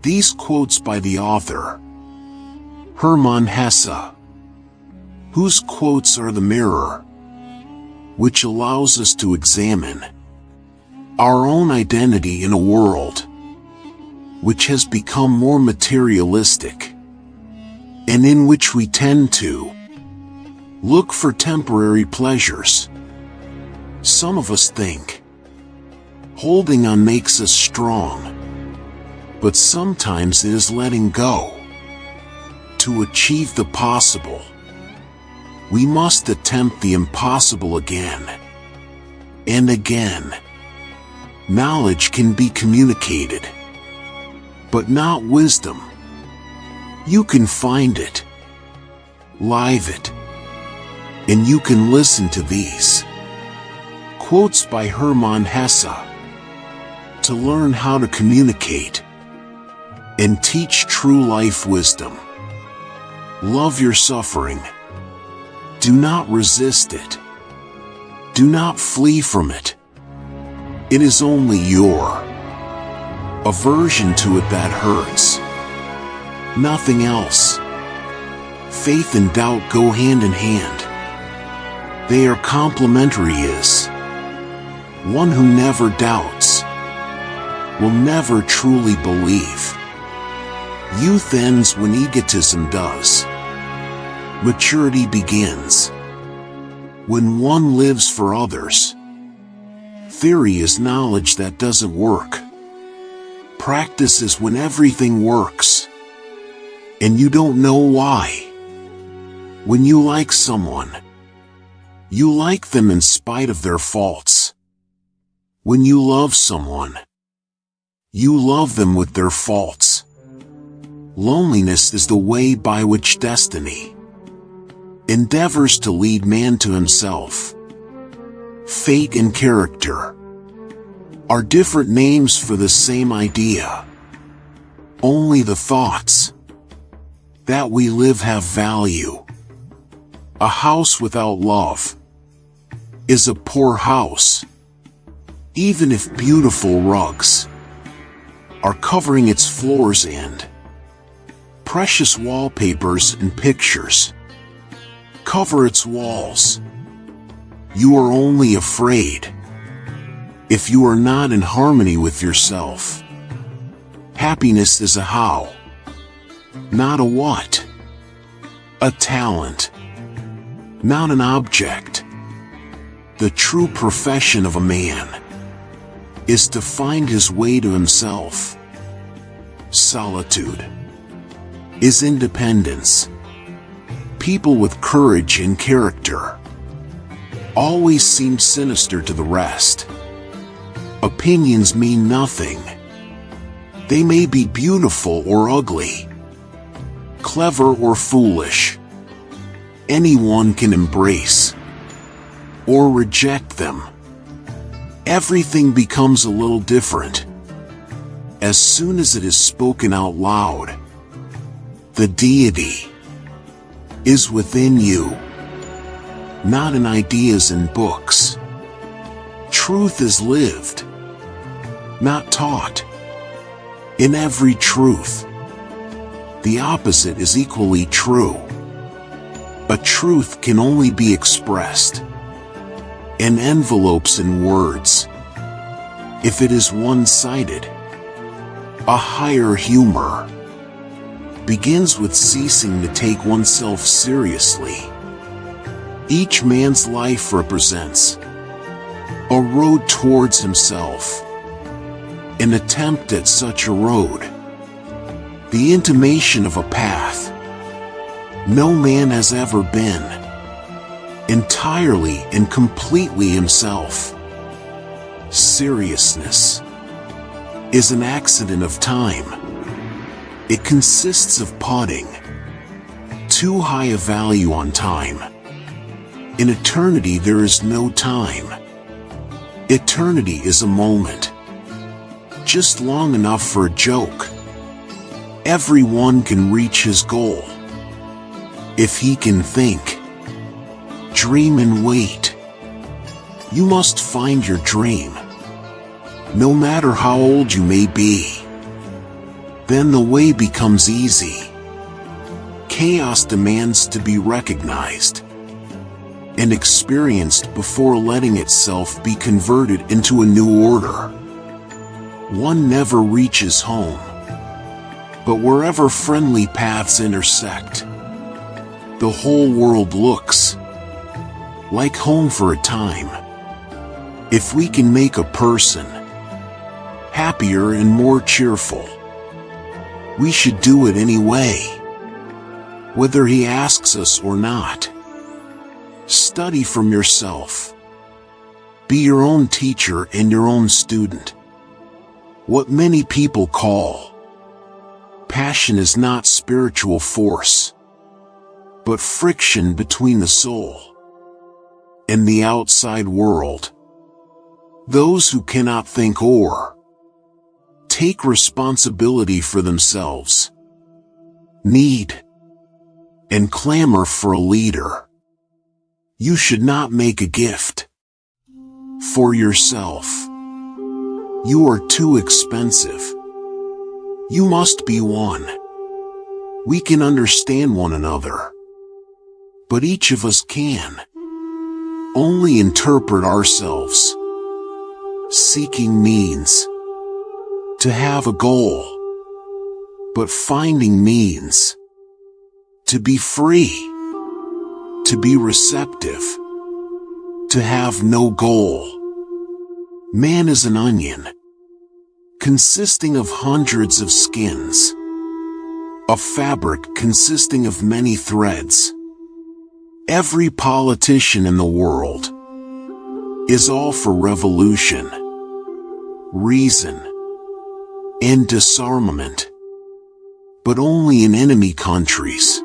These quotes by the author, Hermann Hesse, whose quotes are the mirror, which allows us to examine our own identity in a world which has become more materialistic, and in which we tend to look for temporary pleasures. Some of us think holding on makes us strong, but sometimes it is letting go. To achieve the possible, we must attempt the impossible again and again. Knowledge can be communicated, but not wisdom. You can find it, live it, and you can listen to these quotes by Hermann Hesse to learn how to communicate and teach true life wisdom. Love your suffering. Do not resist it. Do not flee from it. It is only your aversion to it that hurts. Nothing else. Faith and doubt go hand in hand. They are complementary. Is one who never doubts will never truly believe. Youth ends when egotism does. Maturity begins when one lives for others. Theory is knowledge that doesn't work. Practice is when everything works, and you don't know why. When you like someone, you like them in spite of their faults. When you love someone, you love them with their faults. Loneliness is the way by which destiny endeavors to lead man to himself. Fate and character are different names for the same idea. Only the thoughts that we live have value. A house without love is a poor house. Even if beautiful rugs are covering its floors and precious wallpapers and pictures cover its walls, you are only afraid if you are not in harmony with yourself. Happiness is a how, not a what. A talent, not an object. The true profession of a man is to find his way to himself. Solitude is independence. People with courage and character always seem sinister to the rest. Opinions mean nothing. They may be beautiful or ugly, clever or foolish. Anyone can embrace or reject them. Everything becomes a little different as soon as it is spoken out loud. The deity is within you, not in ideas and books. Truth is lived, not taught. In every truth, the opposite is equally true. A truth can only be expressed in envelopes and words. If it is one-sided, a higher humor begins with ceasing to take oneself seriously. Each man's life represents a road towards himself, an attempt at such a road, the intimation of a path. No man has ever been entirely and completely himself. Seriousness is an accident of time. It consists of putting too high a value on time. In eternity there is no time. Eternity is a moment, just long enough for a joke. Everyone can reach his goal if he can think, dream and wait. You must find your dream, no matter how old you may be. then the way becomes easy. Chaos demands to be recognized and experienced before letting itself be converted into a new order. One never reaches home, but wherever friendly paths intersect, the whole world looks like home for a time. If we can make a person happier and more cheerful, we should do it anyway, whether he asks us or not. Study from yourself. Be your own teacher and your own student. What many people call passion is not spiritual force, but friction between the soul and the outside world. Those who cannot think or take responsibility for themselves need and clamor for a leader. You should not make a gift for yourself. You are too expensive. You must be one. We can understand one another, but each of us can only interpret ourselves, seeking means to have a goal, but finding means to be free, to be receptive, to have no goal. Man is an onion, consisting of hundreds of skins, a fabric consisting of many threads. Every politician in the world is all for revolution, reason, and disarmament, but only in enemy countries,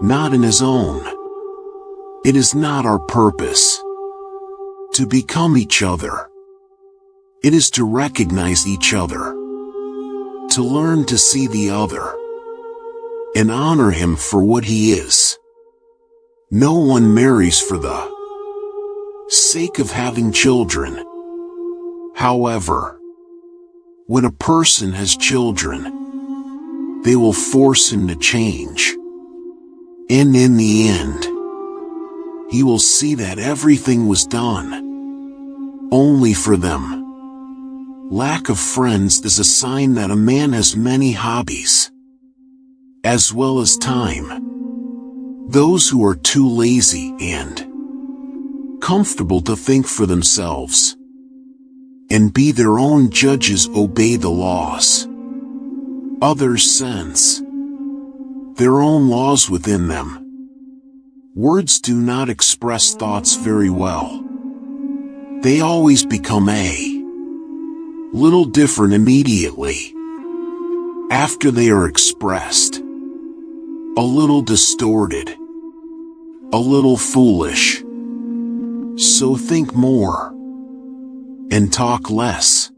not in his own. It is not our purpose to become each other. It is to recognize each other, to learn to see the other, and honor him for what he is. No one marries for the sake of having children. However, when a person has children, they will force him to change. And in the end, he will see that everything was done only for them. Lack of friends is a sign that a man has many hobbies, as well as time. Those who are too lazy and comfortable to think for themselves and be their own judges obey the laws others sense their own laws within them. Words do not express thoughts very well. They always become a little different immediately after they are expressed. A little distorted, a little foolish. So think more and talk less.